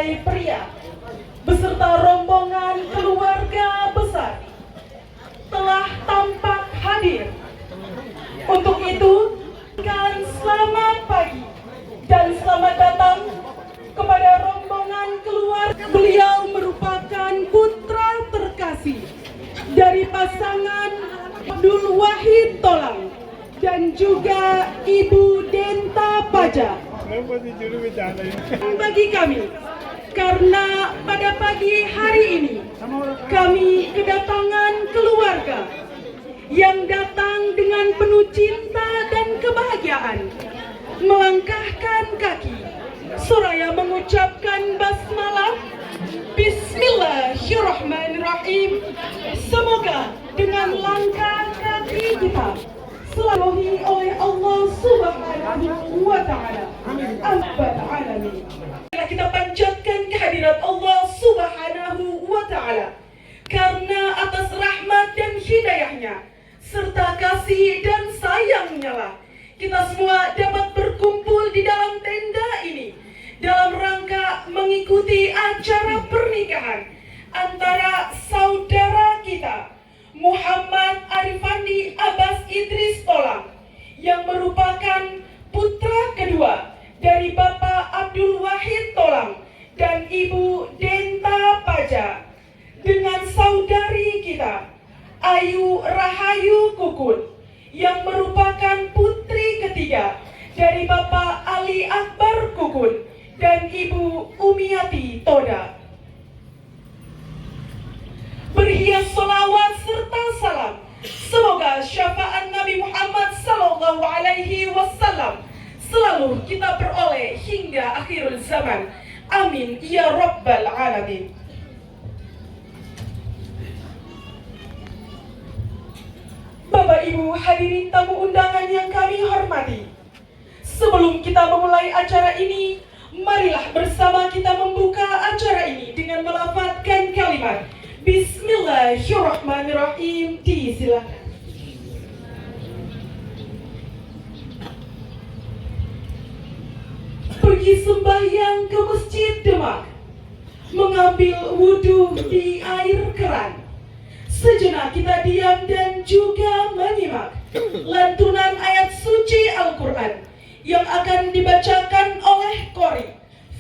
mempelai pria beserta rombongan keluarga besar telah tampak hadir. Untuk itu, selamat pagi dan selamat datang kepada rombongan keluarga. Beliau merupakan putra terkasih dari pasangan Abdul Wahid Tolang dan juga Ibu Denta Paja. Bagi kami, karena pada pagi hari ini kami kedatangan keluarga yang datang dengan penuh cinta dan kebahagiaan, melangkahkan kaki seraya mengucapkan basmalah. Bismillahirrahmanirrahim. Semoga dengan langkah kaki kita selalu oleh Allah Subhanahu wa Ta'ala. Alamin. Kita panjatkan kehadirat Allah Subhanahu wa Ta'ala karena atas rahmat dan hidayahnya serta kasih dan sayangnya lah kita semua dapat berkumpul di dalam tenda ini dalam rangka mengikuti acara pernikahan antara saudara kita Muhammad Arifandi Abbas Idris Tolang yang merupakan putra kedua dari Bapak Abdul Wahid Tolang dan Ibu Denta Paja dengan saudari kita Ayu Rahayu Kukun yang merupakan putri ketiga dari Bapak Ali Akbar Kukun dan Ibu Umiati Toda. Berhias salawat serta salam, semoga syafaat Nabi Muhammad sallallahu alaihi wasallam selalu kita peroleh hingga akhir zaman. Amin ya rabbal alamin. Bapak Ibu hadirin tamu undangan yang kami hormati, sebelum kita memulai acara ini, marilah bersama kita membuka acara ini dengan melafazkan kalimat Bismillahirrahmanirrahim. Disilakan. Pergi sembahyang ke Masjid Demak, mengambil wudhu di air keran. Sejenak kita diam dan juga menyimak lantunan ayat suci Al-Quran yang akan dibacakan oleh Qori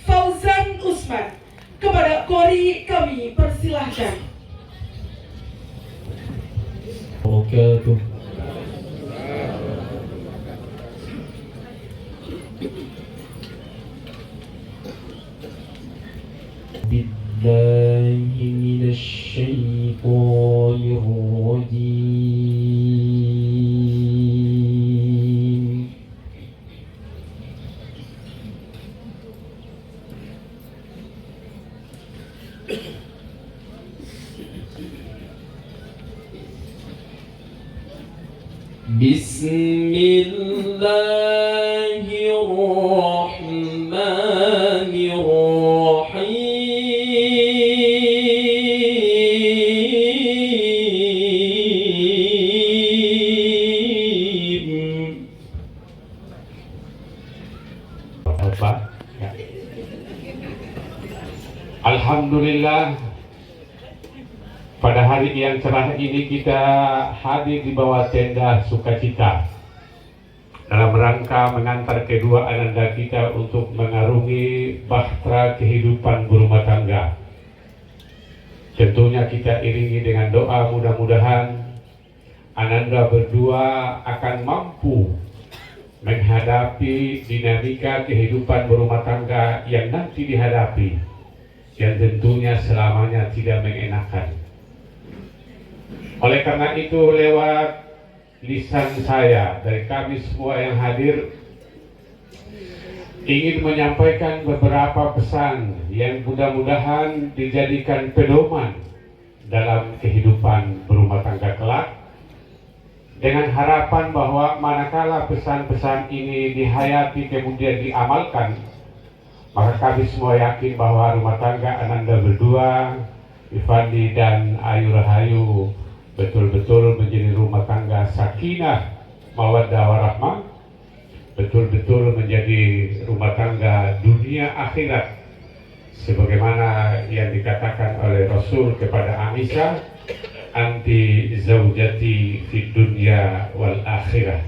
Fauzan Usman. Kepada Qori kami persilahkan. Oke tuh. Billahi minasyaitonir rajim. Bismillahirrahmanirrahim. Alhamdulillah, pada hari yang cerah ini kita hadir di bawah tenda sukacita dalam rangka mengantar kedua ananda kita untuk mengarungi bahtera kehidupan berumah tangga. Tentunya kita iringi dengan doa mudah-mudahan ananda berdua akan mampu menghadapi dinamika kehidupan berumah tangga yang nanti dihadapi, yang tentunya selamanya tidak mengenakan. Oleh karena itu, lewat lisan saya dari kami semua yang hadir ingin menyampaikan beberapa pesan yang mudah-mudahan dijadikan pedoman dalam kehidupan berumah tangga kelak, dengan harapan bahwa manakala pesan-pesan ini dihayati kemudian diamalkan, maka kami semua yakin bahwa rumah tangga ananda berdua, Ifandi dan Ayu Rahayu, betul-betul menjadi rumah tangga sakinah, mawaddah warahmah, betul-betul menjadi rumah tangga dunia akhirat sebagaimana yang dikatakan oleh Rasul kepada Aisyah, anti zaujati fid dunya wal akhirah,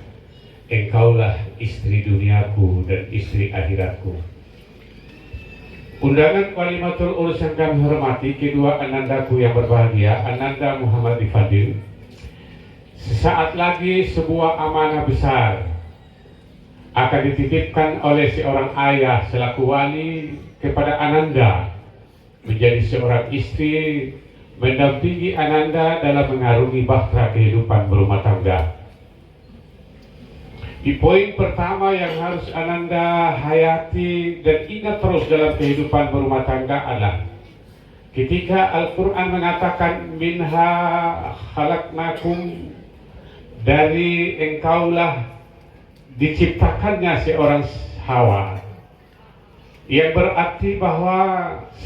engkaulah istri duniaku dan istri akhiratku. Undangan walimatul urus yang kami hormati, kedua anandaku yang berbahagia, Ananda Muhammad Fadil. Sesaat lagi sebuah amanah besar akan dititipkan oleh seorang ayah selaku wali kepada Ananda, menjadi seorang istri, mendampingi Ananda dalam mengarungi bahtera kehidupan berumah tangga. Di poin pertama yang harus Ananda hayati dan ingat terus dalam kehidupan berumah tangga adalah ketika Al-Quran mengatakan minha khalaqnakum, dari engkaulah diciptakannya seorang Hawa, yang berarti bahwa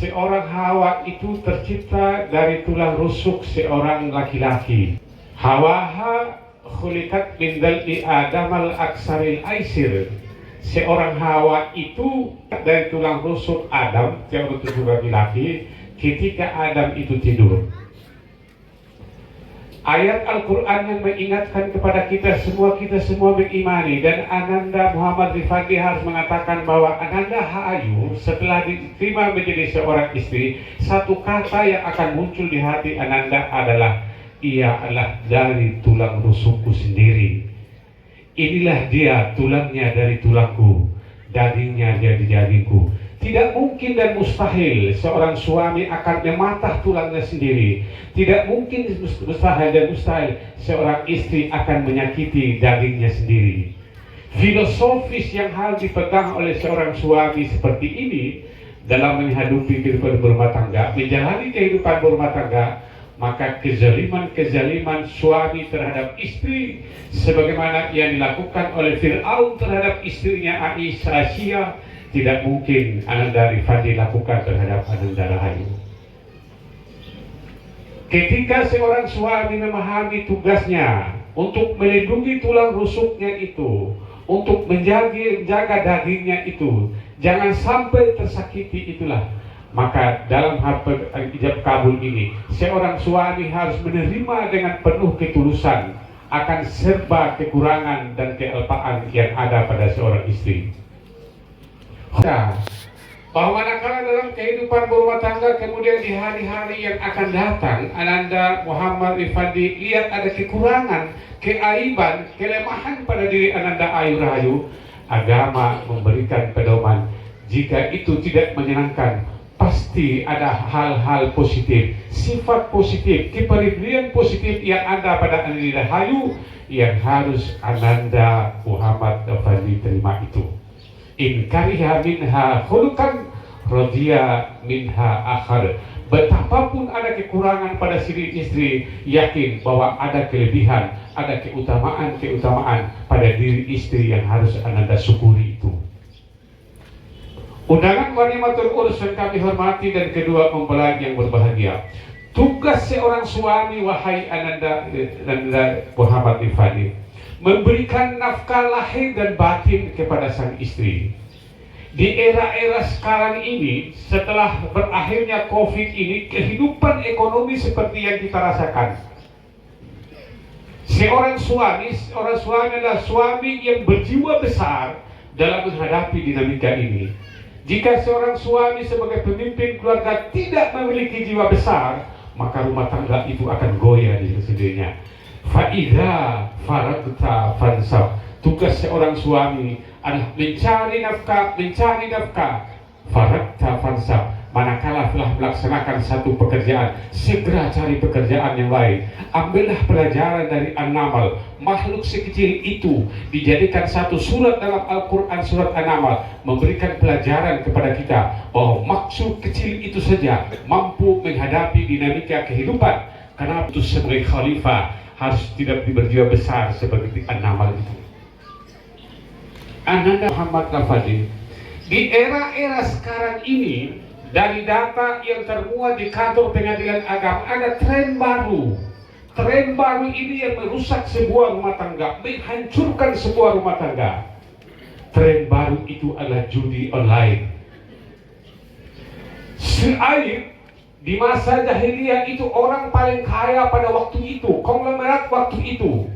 seorang Hawa itu tercipta dari tulang rusuk seorang laki-laki. Hawaha khuliqat min dal'i Adam al-aksaril aisir. Seorang Hawa itu dari tulang rusuk Adam, seorang rusuk laki-laki, ketika Adam itu tidur. Ayat Al-Quran yang mengingatkan kepada kita semua mengimani, dan Ananda Muhammad Rifandi harus mengatakan bahwa Ananda Hayu setelah diterima menjadi seorang istri, satu kata yang akan muncul di hati Ananda adalah, ia adalah dari tulang rusukku sendiri. Inilah dia, tulangnya dari tulangku, dagingnya dari dagingku. Tidak mungkin dan mustahil seorang suami akan mematah tulangnya sendiri. Tidak mungkin mustahil dan mustahil seorang istri akan menyakiti dagingnya sendiri. Filosofis yang harus dipegang oleh seorang suami seperti ini dalam menghadapi kehidupan berumah tangga, menjalani kehidupan berumah tangga, maka kezaliman suami terhadap istri sebagaimana yang dilakukan oleh Fir'aun terhadap istrinya Aisyah tidak mungkin Ananda Rifandi lakukan terhadap Ananda Rahayu. Ketika seorang suami memahami tugasnya untuk melindungi tulang rusuknya itu, untuk menjaga dagingnya itu, jangan sampai tersakiti, itulah maka dalam hal ijab kabul ini seorang suami harus menerima dengan penuh ketulusan akan serba kekurangan dan kealpaan yang ada pada seorang istri. Bahwa manakala dalam kehidupan berumah tangga kemudian di hari-hari yang akan datang Ananda Muhammad Rifandi lihat ada kekurangan, keaiban, kelemahan pada diri Ananda Ayu Rahayu, agama memberikan pedoman jika itu tidak menyenangkan, pasti ada hal-hal positif, sifat positif, kepribadian positif yang ada pada Ananda Rahayu yang harus Ananda Muhammad Rifandi terima itu. In kariha minha khuluqan radiya minha akhar. Betapapun ada kekurangan pada si istri, yakin bahwa ada kelebihan, ada keutamaan pada diri istri yang harus Ananda syukuri itu. Undangan walimatul urus yang kami hormati dan kedua mempelai yang berbahagia. Tugas seorang suami, wahai Ananda Muhammad Rifandi, memberikan nafkah lahir dan batin kepada sang istri. Di era-era sekarang ini, setelah berakhirnya COVID ini, kehidupan ekonomi seperti yang kita rasakan. Seorang suami adalah suami yang berjiwa besar dalam menghadapi dinamika ini. Jika seorang suami sebagai pemimpin keluarga tidak memiliki jiwa besar, maka rumah tangga itu akan goyah di sendirinya. Fa'idha faragta fansab. Tugas seorang suami adalah mencari nafkah. Faragta fansab. Manakala telah melaksanakan satu pekerjaan, segera cari pekerjaan yang lain. Ambillah pelajaran dari An-Naml. Makhluk sekecil itu dijadikan satu surat dalam Al-Quran, surat An-Naml, memberikan pelajaran kepada kita bahwa maksud kecil itu saja mampu menghadapi dinamika kehidupan. Karena itu sebagai khalifah harus tidak berjiwa besar seperti An-Naml itu. Ananda Muhammad Rifandi, di era-era sekarang ini, dari data yang termuat di kantor pengadilan agama, ada tren baru. Tren baru ini yang merusak sebuah rumah tangga, menghancurkan sebuah rumah tangga. Tren baru itu adalah judi online. Su'aib di masa jahiliyah itu orang paling kaya pada waktu itu, konglomerat waktu itu.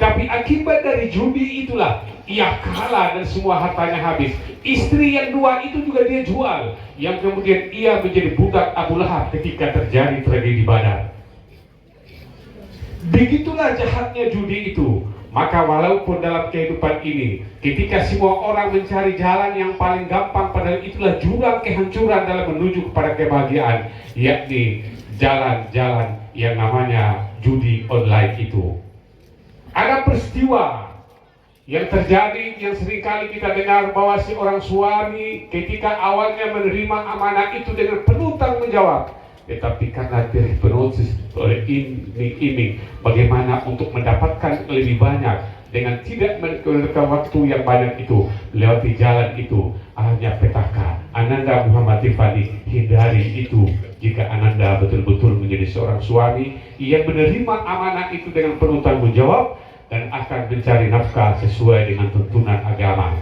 Tapi akibat dari judi itulah ia kalah dan semua hartanya habis. Istri yang dua itu juga dia jual, yang kemudian ia menjadi budak Abu Lahab ketika terjadi tragedi Badar. Begitulah jahatnya judi itu. Maka walaupun dalam kehidupan ini, ketika semua orang mencari jalan yang paling gampang, padahal itulah jurang kehancuran dalam menuju kepada kebahagiaan, yakni jalan-jalan yang namanya judi online itu. Ada peristiwa yang terjadi yang seringkali kita dengar bahwa si orang suami ketika awalnya menerima amanah itu dengan penuh tanggung jawab, tetapi karena terhipnosis oleh iming-iming bagaimana untuk mendapatkan lebih banyak dengan tidak mengeluarkan waktu yang banyak itu, lewati jalan itu, hanya petaka. Ananda Muhammad Tifani, hindari itu. Jika Ananda betul-betul menjadi seorang suami yang menerima amanah itu dengan penuh tanggung jawab dan akan mencari nafkah sesuai dengan tuntunan agama.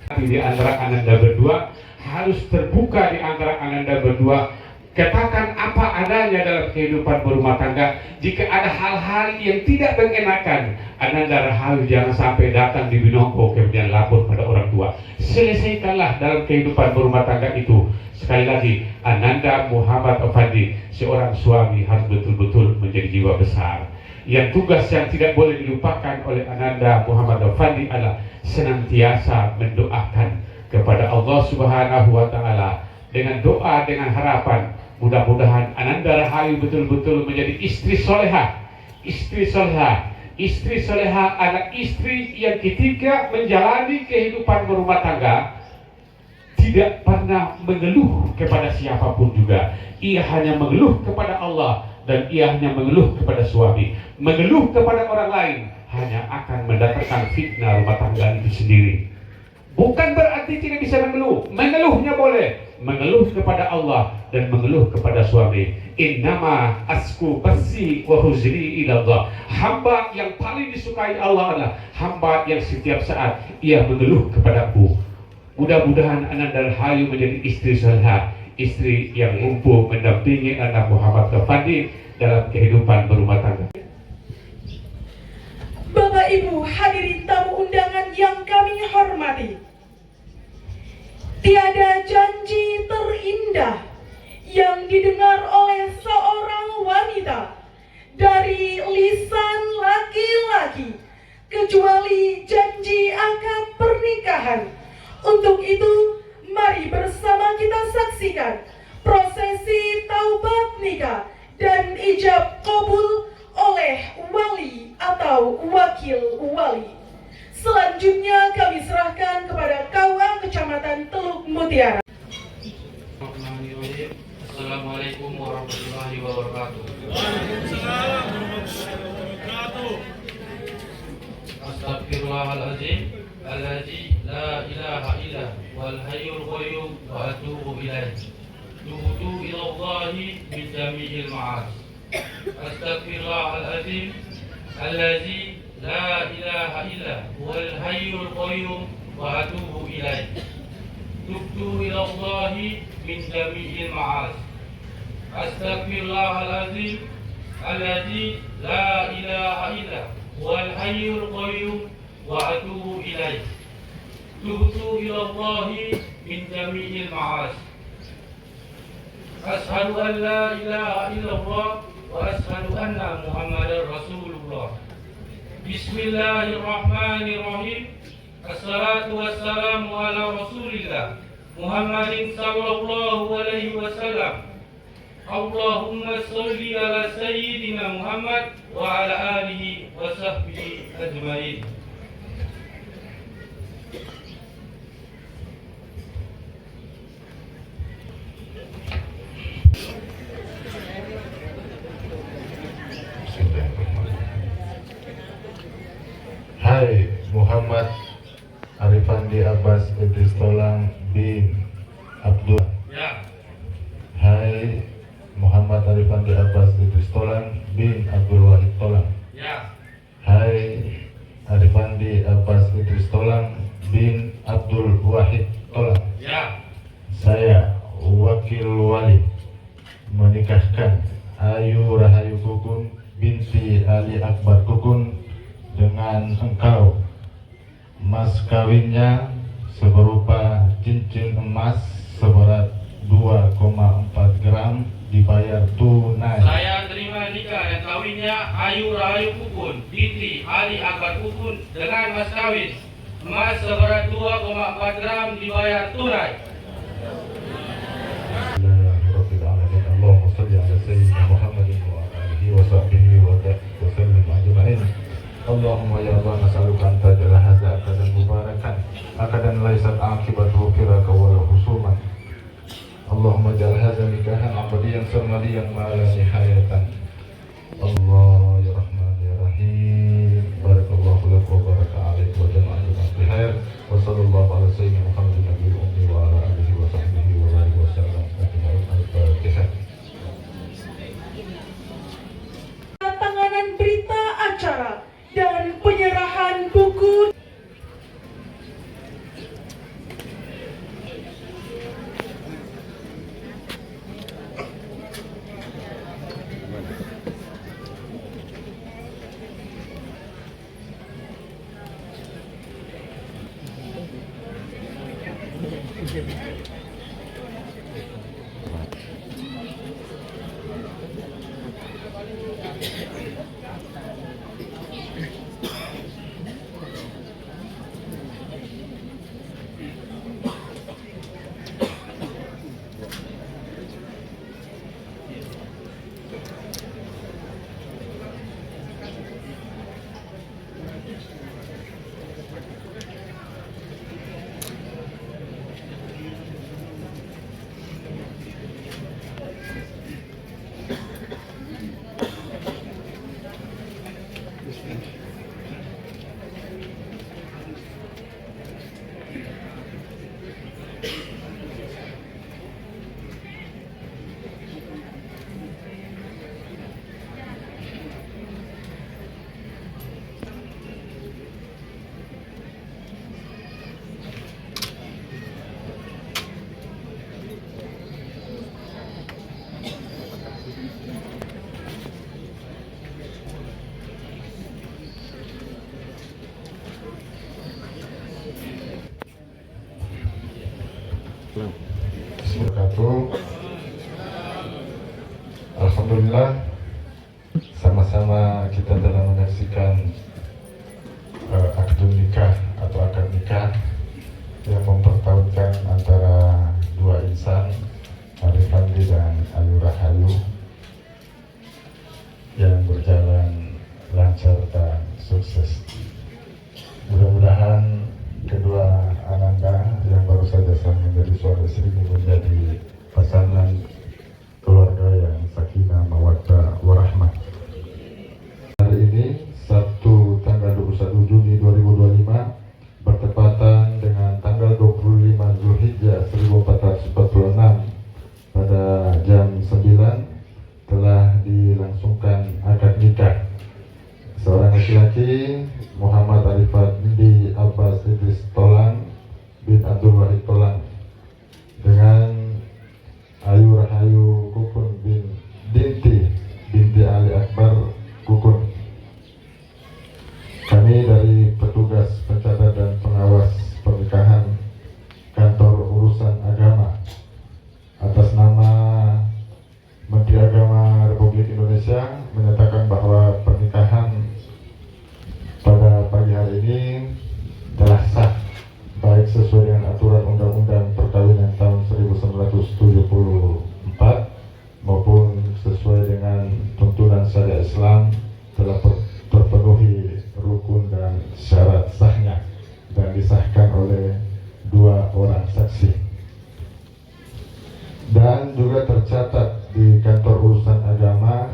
Tapi di antara Ananda berdua harus terbuka, di antara Ananda berdua katakan apa adanya dalam kehidupan berumah tangga. Jika ada hal-hal yang tidak mengenakan, Ananda Rahayu jangan sampai datang di Binongko kemudian lapor pada orang tua. Selesaikanlah dalam kehidupan berumah tangga itu. Sekali lagi, Ananda Muhammad Afandi, seorang suami harus betul-betul menjadi jiwa besar. Yang tugas yang tidak boleh dilupakan oleh Ananda Muhammad Afandi adalah senantiasa mendoakan kepada Allah Subhanahu wa Ta'ala dengan doa, dengan harapan. Mudah-mudahan Ananda Rahayu betul-betul menjadi istri soleha. Istri soleha. Istri soleha adalah istri yang ketika menjalani kehidupan berumah tangga tidak pernah mengeluh kepada siapapun juga. Ia hanya mengeluh kepada Allah dan ia hanya mengeluh kepada suami. Mengeluh kepada orang lain hanya akan mendatangkan fitnah rumah tangga itu sendiri. Bukan berarti tidak bisa mengeluh. Mengeluhnya boleh. Mengeluh kepada Allah dan mengeluh kepada suami. Innama asku basi wa huzni ila Allah. Hamba yang paling disukai Allah adalah hamba yang setiap saat ia mengeluh kepadaku. Mudah-mudahan Ananda Rahayu menjadi istri salihah, istri yang mampu mendampingi anak Muhammad Afandi dalam kehidupan berumah tangga. Bapak Ibu hadirin tamu undangan yang kami hormati, tiada janji terindah yang didengar oleh seorang wanita dari lisan laki-laki kecuali janji akan pernikahan. Untuk itu, mari bersama kita saksikan prosesi taubat nikah dan ijab kabul oleh wali atau wakil wali. Selanjutnya kami serahkan kepada KUA Kecamatan Teluk Mutiara. Assalamualaikum warahmatullahi wabarakatuh. Astagfirullahaladzim alladzi la ilaha illa wal hayyul qayyum wa atubu ilaih. Tubtu ila Allahi min jami'il ma'as. Astagfirullahaladzim alladzi la ilaha illa wal hayyul qayyum wa atubu ilaih. Tubtu ila Allahi min jami'il ma'as. Astagfirullahaladzim alladzi la ilaha illa wal hayyul qayyum wa atubu ilaih. Tubtu ila Allahi min jami'il ma'as. Ashhadu an la ilaha illallah wa ashhadu anna Muhammadar Rasulullah. Bismillahirrahmanirrahim. Assalatu wassalamu ala Rasulillah Muhammadin sallallahu alaihi wasallam. Allahumma sholli ala sayyidina Muhammad wa ala alihi wa sahbihi ajmain. Hai Muhammad Arifandi Abbas Idris Tolang bin Abdul. Ya. Hai Muhammad Arifandi Abbas Idris Tolang bin Abdul Wahid Tolang. Ya. Hai Arifandi Abbas Idris Tolang bin Abdul Wahid Tolang. Ya. Saya wakil wali menikahkan Ayu Rahayu Kukun binti Ali Akbar Kukun dengan engkau. Mas kawinnya seberupa cincin emas seberat 2,4 gram dibayar tunai. Saya terima nikah dan kawinnya Ayu Rahayu Kukun binti Ali Akbar Kukun dengan mas kawin emas seberat 2,4 gram dibayar tunai. Bismillahirrahmanirrahim. Allahumma salli ala sayyidina Muhammadin wa alihi wa sahbihi wa sallim ajma'in. Allahumma ya Allah nas'aluka an taj'al hadza akadan mubarakan akadan laysat aqibatuhu firaka wa husuman. Allahumma ja'al hadza nikahan abadiyan sarmadiyan ma la nihayatan. Allah ya Rahman ya Rahim. Barakallahu lak wa baraka alaik wa jama'akum fi khair wa sallallahu ala sayyidina Muhammadin nabiyil ummi wa ala alihi wa sahbihi wa alihi wa sallam. Al-Fatihah. Tanganan berita acara dan penyerahan buku. Bismillahirrahmanirrahim. Alhamdulillah, sama-sama kita telah menyaksikan akad nikah atau akad nikah yang mempertautkan antara dua insan, Arif Fandi dan Ayu Rahayu, yang berjalan lancar dan sukses. Mudah-mudahan kedua ananda yang baru saja sah menjadi suami istri menjadi pasangan keluarga yang sakinah mawaddah warahmah. Hari ini Sabtu tanggal 21 Juni 2025 bertepatan dengan tanggal 25 Zulhijjah 1446 pada jam 9 telah dilangsungkan akad nikah seorang laki-laki Muhammad Arif Fandi Abbas Idris Tolang bin Abdul Wahid Tolang dengan Ayu Rahayu Kukun binti Ali Akbar Kukun. Kami dari petugas pencatat dan pengawas pernikahan Kantor Urusan Agama atas nama Menteri Agama Republik Indonesia menyatakan bahwa pernikahan pada pagi hari ini telah sah baik sesuai dengan aturan Undang-Undang Perkawinan tahun 1974 maupun sesuai dengan tuntunan syariat Islam telah terpenuhi rukun dan syarat sahnya dan disahkan oleh dua orang saksi dan juga tercatat di Kantor Urusan Agama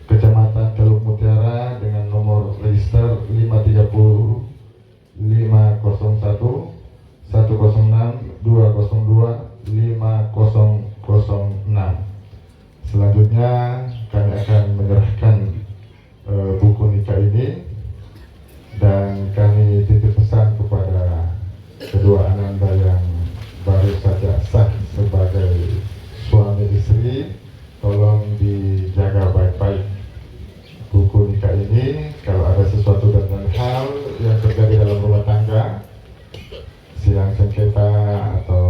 Kecamatan Teluk Mutiara dengan nomor register 530 501 106 202 5006. Selanjutnya kami akan menyerahkan buku nikah ini dan kami titip pesan kepada kedua ananda yang baru saja sah sebagai suami istri lagi, tolong dijaga baik-baik buku nikah ini. Kalau ada sesuatu dan hal yang terjadi dalam rumah tangga, siang sengketa atau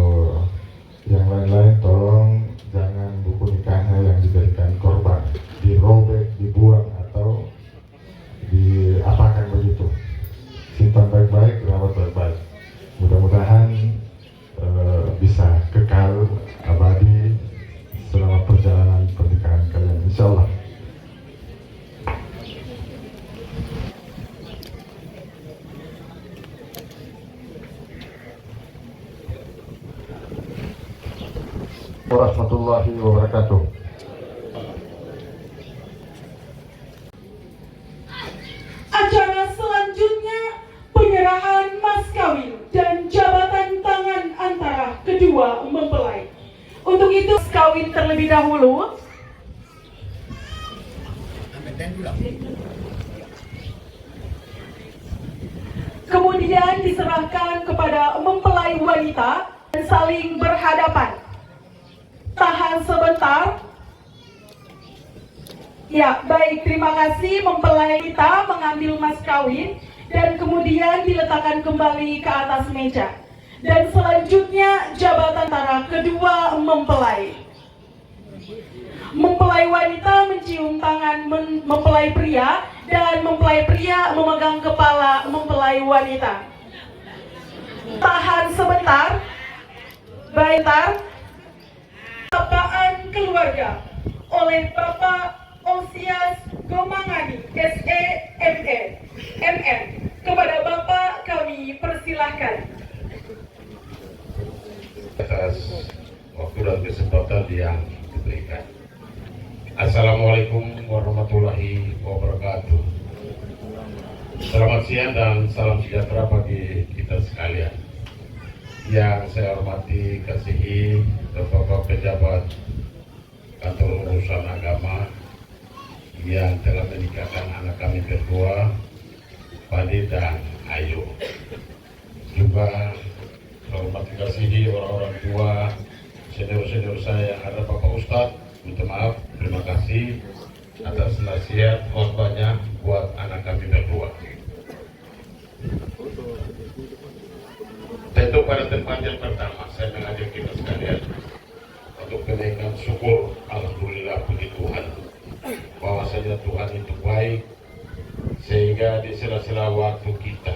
yang lain-lain, tolong jangan buku nikahnya yang dijadikan korban, dirobek, dibuang atau diapakan begitu. Simpan baik-baik, rawat baik-baik. Mudah-mudahan bisa kekal abadi selama perjalanan pernikahan kalian, insya Allah. Warahmatullahi wabarakatuh. Acara selanjutnya penyerahan mas kawin dan jabatan tangan antara kedua mempelai. Untuk itu mas kawin terlebih dahulu. Kemudian diserahkan kepada mempelai wanita dan saling berhadapan. Tahan sebentar. Ya, baik, terima kasih. Mempelai wanita mengambil mas kawin dan kemudian diletakkan kembali ke atas meja. Dan selanjutnya jabatan antara kedua mempelai. Mempelai wanita mencium tangan mempelai pria dan mempelai pria memegang kepala mempelai wanita. Tahan sebentar. Baik, sapaan keluarga oleh Bapak Osias Gomangani, SEME, MM. Kepada Bapak kami persilahkan. Atas waktu dan kesempatan yang diberikan. Assalamualaikum warahmatullahi wabarakatuh. Selamat siang dan salam sejahtera bagi kita sekalian. Yang saya hormati, kasihi Bapak pejabat kantor urusan agama yang telah menikahkan anak kami berdua, Padi dan Ayu. Juga hormati, kasihi orang-orang tua, senior-senior saya yang ada, Bapak Ustadz, minta maaf, terima kasih atas nasihat khotbahnya buat anak kami berdua. Tentu pada tempat yang pertama saya mengajak kita sekalian untuk menaikkan syukur, alhamdulillah puji Tuhan, bahwasanya Tuhan itu baik, sehingga di sela-sela waktu kita,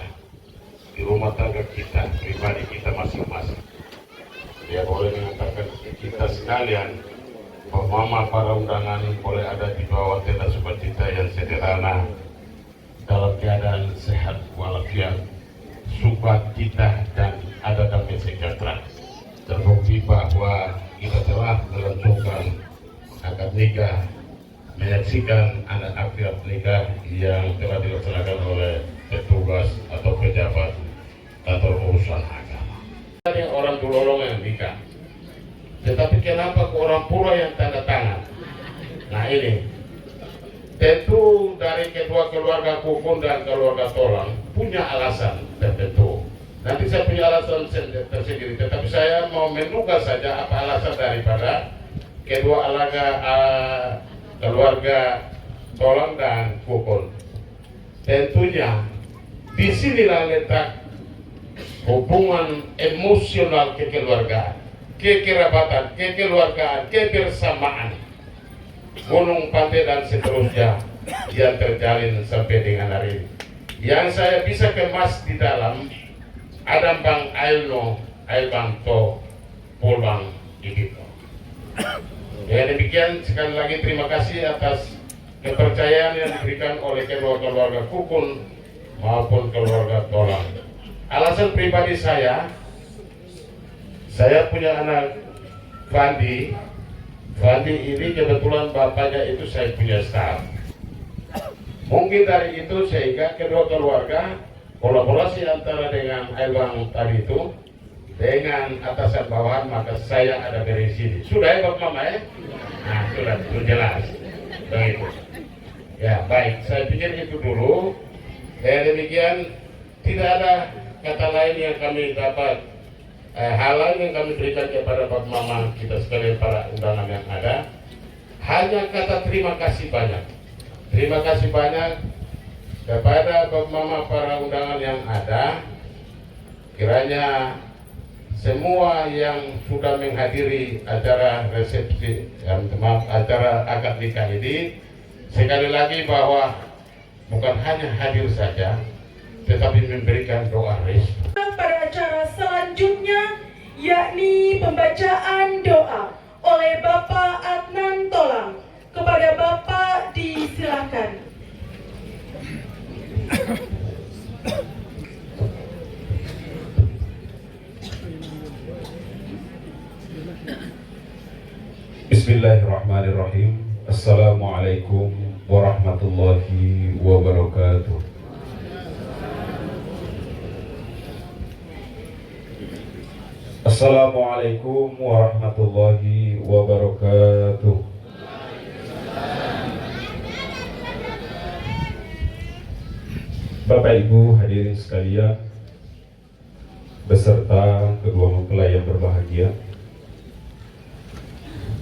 di rumah tangga kita, pribadi kita masing-masing, Dia boleh mengatakan kita sekalian bahwa para undangan boleh ada di bawah tenda sukacita yang sederhana dalam keadaan sehat walafiat, sukacita dan ada damai sejahtera. Terbukti bahwa kita telah melangsungkan akad nikah, menyaksikan adat akad nikah yang telah dilaksanakan oleh petugas atau pejabat kantor urusan agama. Ada orang tulolong yang nikah, tetapi kenapa ke orang pura yang tanda tangan? Nah ini tentu dari kedua keluarga Kukun dan keluarga Tolang punya alasan tertentu. Nanti saya punya alasan tersendiri, tetapi saya mau menduga saja apa alasan daripada kedua keluarga Tolang dan Kukun. Tentunya disinilah letak hubungan emosional kekeluargaan, kekerabatan, kekeluargaan, kebersamaan, gunung, pantai dan seterusnya yang terjalin sampai dengan hari ini. Yang saya bisa kemas di dalam ada Bang Ailno, Ailbang To, Pulang Igito. Ya demikian, sekali lagi terima kasih atas kepercayaan yang diberikan oleh keluarga Kukun maupun keluarga Tolang. Alasan pribadi saya punya anak Fandi. Fandi ini kebetulan bapaknya itu saya punya staff. Mungkin dari itu sehingga kedua keluarga kolaborasi antara dengan Ailbang tadi itu dengan atasan bawahan, maka saya ada dari sini. Sudah ya Bapak Mama ya? Nah sudah, itu jelas. Begitu. Ya baik, saya pikir itu dulu. Demikian, tidak ada kata lain yang kami dapat hal lain yang kami berikan kepada Bapak Mama kita sekalian para undangan yang ada, hanya kata terima kasih banyak. Terima kasih banyak kepada Bapak Mama para undangan yang ada. Kiranya semua yang sudah menghadiri acara resepsi, acara akad nikah ini, sekali lagi bahwa bukan hanya hadir saja, tetapi memberikan doa restu. Pada acara selanjutnya, yakni pembacaan doa oleh Bapak Adnan Tolang. Kepada Bapak disilakan. Bismillahirrahmanirrahim. Assalamualaikum warahmatullahi wabarakatuh. Assalamualaikum warahmatullahi wabarakatuh. Bapak Ibu hadirin sekalian, beserta kedua mempelai yang berbahagia,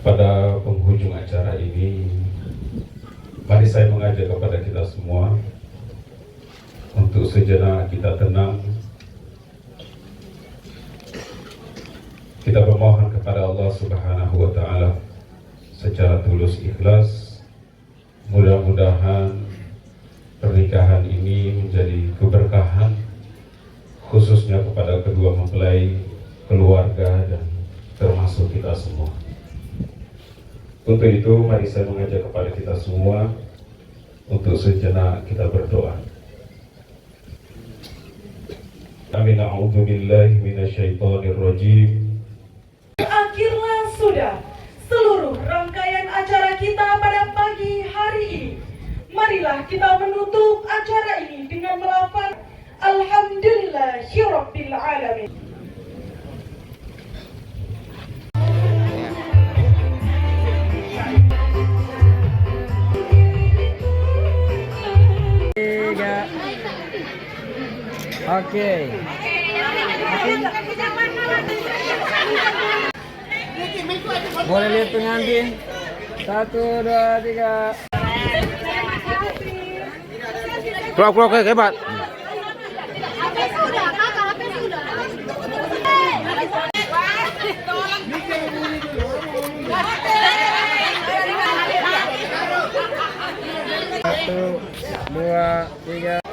pada penghujung acara ini, mari saya mengajak kepada kita semua untuk sejenak kita tenang. Kita bermohon kepada Allah Subhanahu wa Ta'ala secara tulus ikhlas. Mudah-mudahan pernikahan ini menjadi keberkahan, khususnya kepada kedua mempelai, keluarga, dan termasuk kita semua. Untuk itu, mari saya mengajak kepada kita semua untuk sejenak kita berdoa. Amin. A'udzu billahi minasyaitonir rajim. Akhirnya sudah seluruh rangkaian acara kita pada pagi hari ini. Marilah kita menutup acara ini dengan melafaz Alhamdulillahirabbil alamin. Oke. Boleh lihat pengantin? 1, 2, 3. Keluar hebat. Satu, 2, 3.